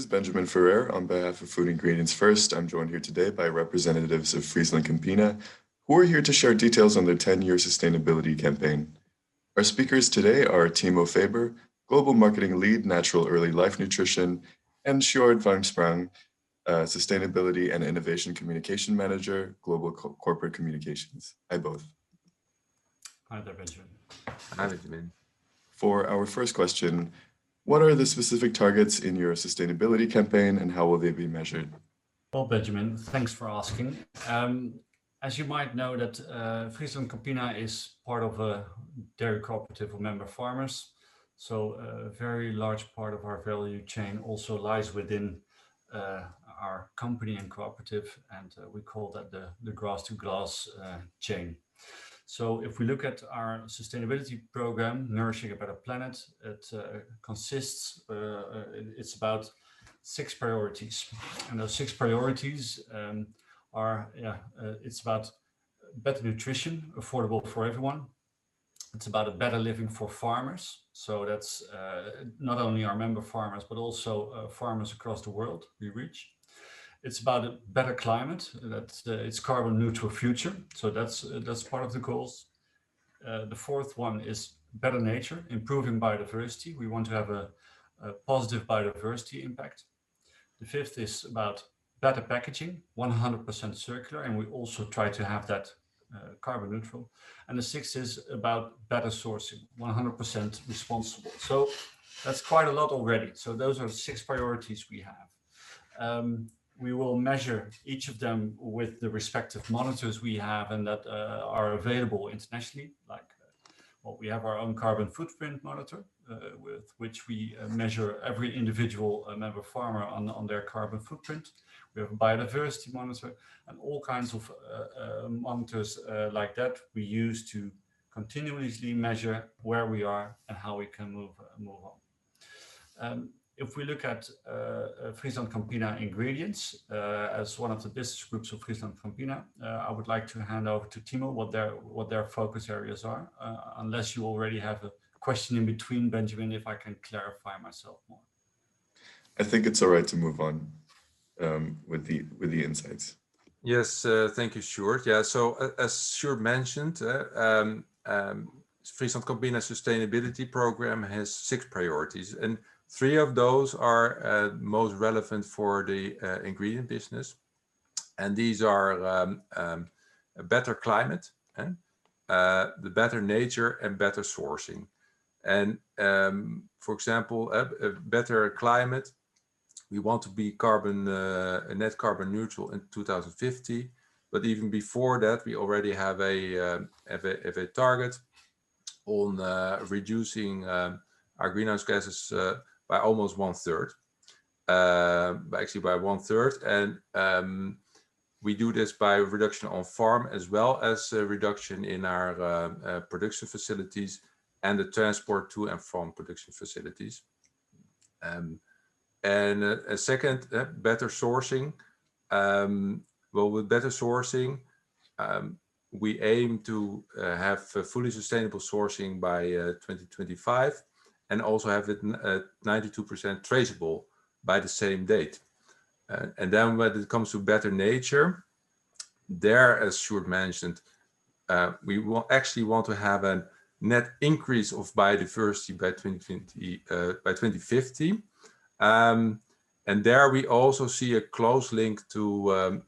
is Benjamin Ferrer on behalf of Food Ingredients First. I'm joined here today by representatives of FrieslandCampina, who are here to share details on their 10-year sustainability campaign. Our speakers today are Timo Faber, Global Marketing Lead, Natural Early Life Nutrition, and Sjoerd van Sprang, Sustainability and Innovation Communication Manager, Global Corporate Communications. Hi, both. Hi there, Benjamin. Hi, Benjamin. For our first question, what are the specific targets in your sustainability campaign and how will they be measured? Well, Benjamin, thanks for asking. As you might know, that FrieslandCampina is part of a dairy cooperative of member farmers. So a very large part of our value chain also lies within our company and cooperative, and we call that the grass to glass chain. So if we look at our sustainability program, Nourishing a Better Planet, it consists, it's about 6 priorities. And those 6 priorities are, it's about better nutrition, affordable for everyone. It's about a better living for farmers. So that's not only our member farmers, but also farmers across the world we reach. It's about a better climate, it's carbon neutral future. So that's part of the goals. The fourth one is better nature, improving biodiversity. We want to have a positive biodiversity impact. The fifth is about better packaging, 100% circular, and we also try to have that carbon neutral. And the sixth is about better sourcing, 100% responsible. So that's quite a lot already. So those are 6 priorities we have. We will measure each of them with the respective monitors we have and that are available internationally. Like, well, we have our own carbon footprint monitor with which we measure every individual member farmer on their carbon footprint. We have a biodiversity monitor and all kinds of monitors like that we use to continuously measure where we are and how we can move on. If we look at FrieslandCampina Ingredients as one of the business groups of FrieslandCampina, I would like to hand over to Timo what their focus areas are, unless you already have a question in between, Benjamin, if I can clarify myself more. I think it's all right to move on with the insights. Yes, thank you, Sjoerd. Yeah, so as Sjoerd mentioned, FrieslandCampina Sustainability Program has 6 priorities, and 3 of those are most relevant for the ingredient business, and these are a better climate, the better nature, and better sourcing. And for example, a better climate, we want to be net carbon neutral in 2050, but even before that, we already have a target on reducing our greenhouse gases by almost 1/3, actually by 1/3, and we do this by reduction on farm as well as a reduction in our production facilities and the transport to and from production facilities. And a second, better sourcing. Well, with better sourcing, we aim to have fully sustainable sourcing by 2025 and also have it 92% traceable by the same date. And then when it comes to better nature, there, as Sjoerd mentioned, we will actually want to have a net increase of biodiversity by 2050. And there we also see a close link to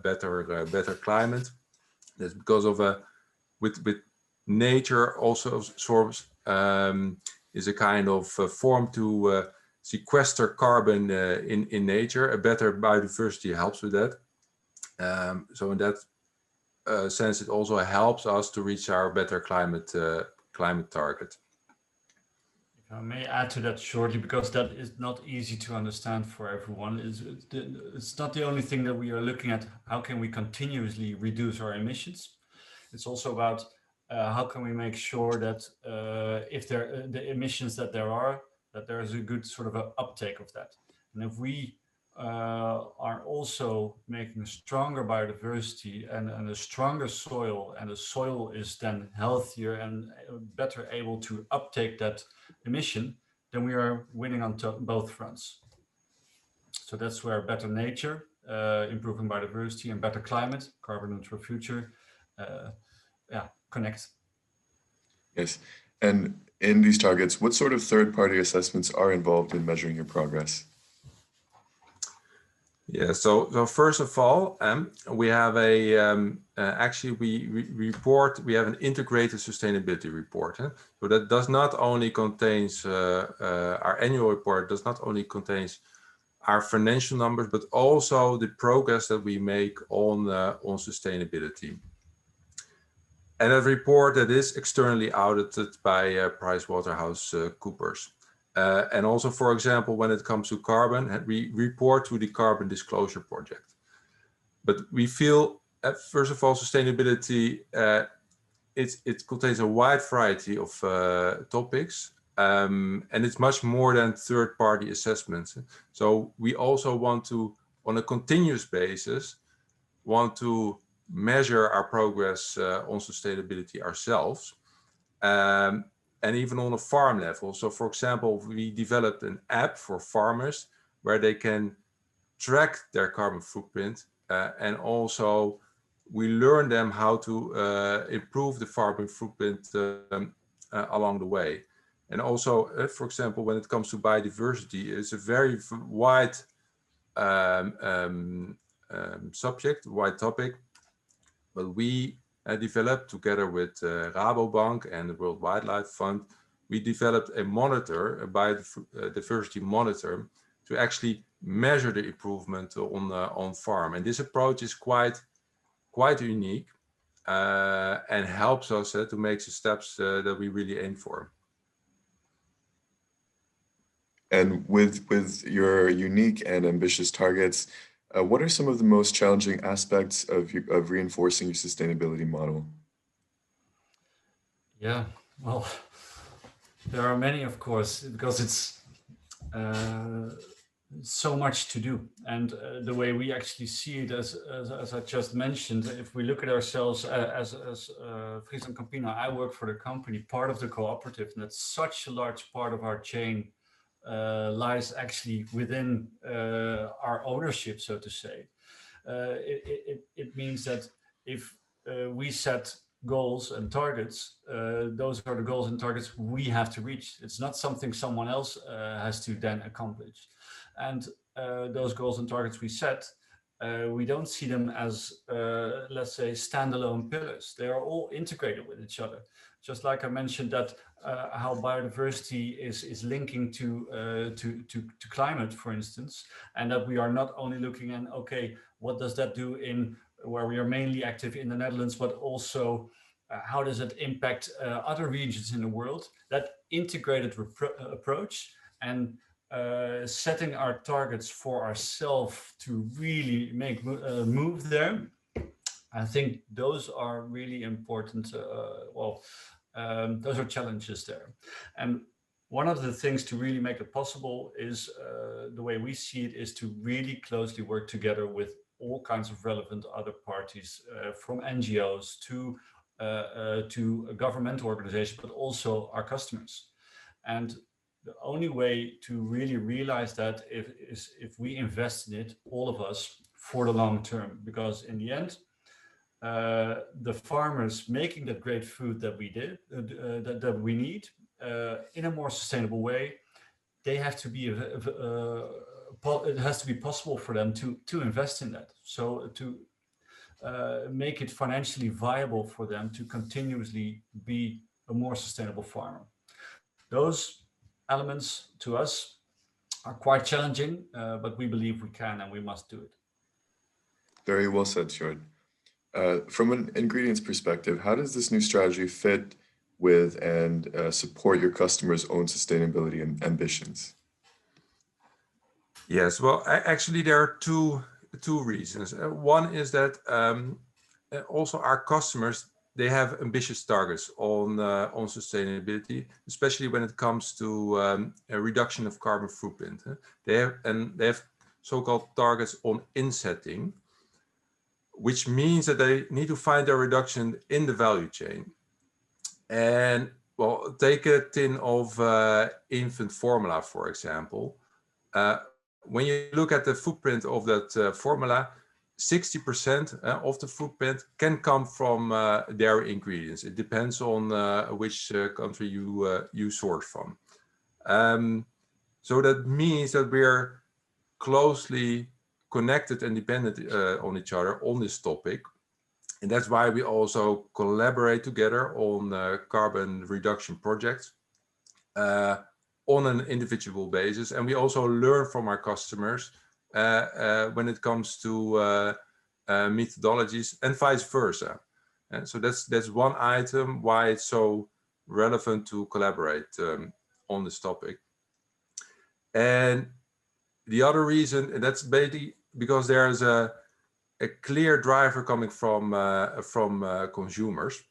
better climate. That's because of with nature also absorbs is a kind of form to sequester carbon in nature. A better biodiversity helps with that. So in that sense, it also helps us to reach our better climate target. If I may add to that shortly, because that is not easy to understand for everyone. It's not the only thing that we are looking at. How can we continuously reduce our emissions? It's also about how can we make sure that if the emissions that there is a good sort of an uptake of that. And if we are also making a stronger biodiversity and a stronger soil, and the soil is then healthier and better able to uptake that emission, then we are winning on both fronts. So that's where better nature, improving biodiversity, and better climate, carbon neutral future, connect. Yes. And in these targets, what sort of third-party assessments are involved in measuring your progress? Yeah, so first of all, we have actually we have an integrated sustainability report. So that does not only contains our annual report, does not only contains our financial numbers, but also the progress that we make on sustainability. And a report that is externally audited by PricewaterhouseCoopers. And also, for example, when it comes to carbon, we report to the Carbon Disclosure Project. But we feel, first of all, sustainability, it contains a wide variety of topics, and it's much more than third-party assessments. So we also want to, on a continuous basis, want to measure our progress on sustainability ourselves. And even on a farm level. So for example, we developed an app for farmers where they can track their carbon footprint, and also we learn them how to improve the carbon footprint along the way. And also, for example, when it comes to biodiversity, it's a very wide subject, wide topic, but we developed together with Rabobank and the World Wildlife Fund, we developed a monitor, a biodiversity monitor, to actually measure the improvement on farm. And this approach is quite unique and helps us to make the steps that we really aim for. And with your unique and ambitious targets, what are some of the most challenging aspects of reinforcing your sustainability model? Yeah, well, there are many, of course, because it's so much to do. And the way we actually see it, as I just mentioned, if we look at ourselves as FrieslandCampina, I work for the company, part of the cooperative, and that's such a large part of our chain lies actually within our ownership, so to say. It means that if we set goals and targets, those are the goals and targets we have to reach. It's not something someone else has to then accomplish. And those goals and targets we set, we don't see them as, let's say, standalone pillars. They are all integrated with each other. Just like I mentioned that how biodiversity is linking to climate, for instance, and that we are not only looking at, okay, what does that do in where we are mainly active in the Netherlands, but also how does it impact other regions in the world? That integrated approach and setting our targets for ourselves to really make move there, I think those are really important. Those are challenges there. And one of the things to really make it possible is the way we see it is to really closely work together with all kinds of relevant other parties, from NGOs to governmental organizations, but also our customers. And the only way to really realize that is if we invest in it, all of us, for the long term, because in the end, the farmers making that great food that we did, that we need in a more sustainable way, they have to be it has to be possible for them to invest in that. So to make it financially viable for them to continuously be a more sustainable farmer. Those elements to us are quite challenging, but we believe we can and we must do it. Very well said, Sjoerd. From an ingredients perspective, how does this new strategy fit with and support your customers' own sustainability and ambitions? Yes, well, actually, there are two reasons. One is that also our customers, they have ambitious targets on sustainability, especially when it comes to a reduction of carbon footprint. They have so-called targets on insetting, which means that they need to find a reduction in the value chain. And Well, take a tin of infant formula, for example. When you look at the footprint of that formula, 60% of the footprint can come from dairy ingredients. It depends on which country you source from. So that means that we're closely connected and dependent on each other on this topic. And that's why we also collaborate together on carbon reduction projects on an individual basis. And we also learn from our customers when it comes to methodologies and vice versa. And so that's one item why it's so relevant to collaborate on this topic. And the other reason, and that's basically because there's a clear driver coming from consumers.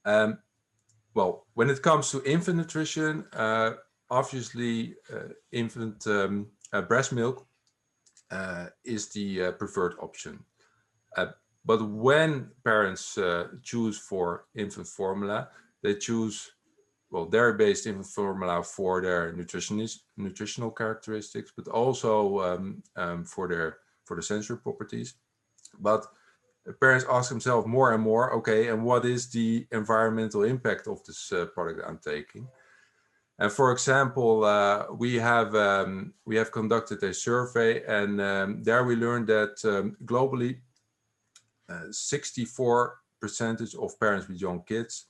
Well, when it comes to infant nutrition, obviously infant breast milk is the preferred option. But when parents choose for infant formula, they choose, well, dairy-based infant formula for their nutritional characteristics, but also for the sensory properties. But parents ask themselves more and more, okay, and what is the environmental impact of this product I'm taking? And for example, we have conducted a survey, and there we learned that globally, 64% of parents with young kids,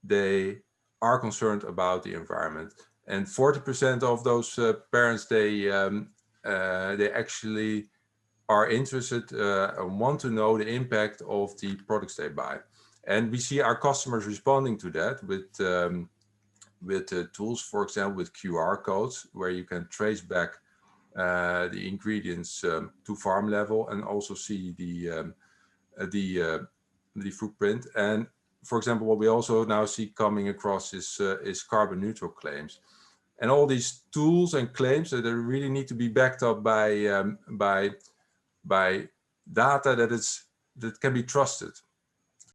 they are concerned about the environment, and 40% of those parents, they actually are interested and want to know the impact of the products they buy. And we see our customers responding to that with tools, for example, with QR codes, where you can trace back the ingredients to farm level and also see the footprint. And for example, what we also now see coming across is carbon neutral claims. And all these tools and claims that they really need to be backed up by data that can be trusted.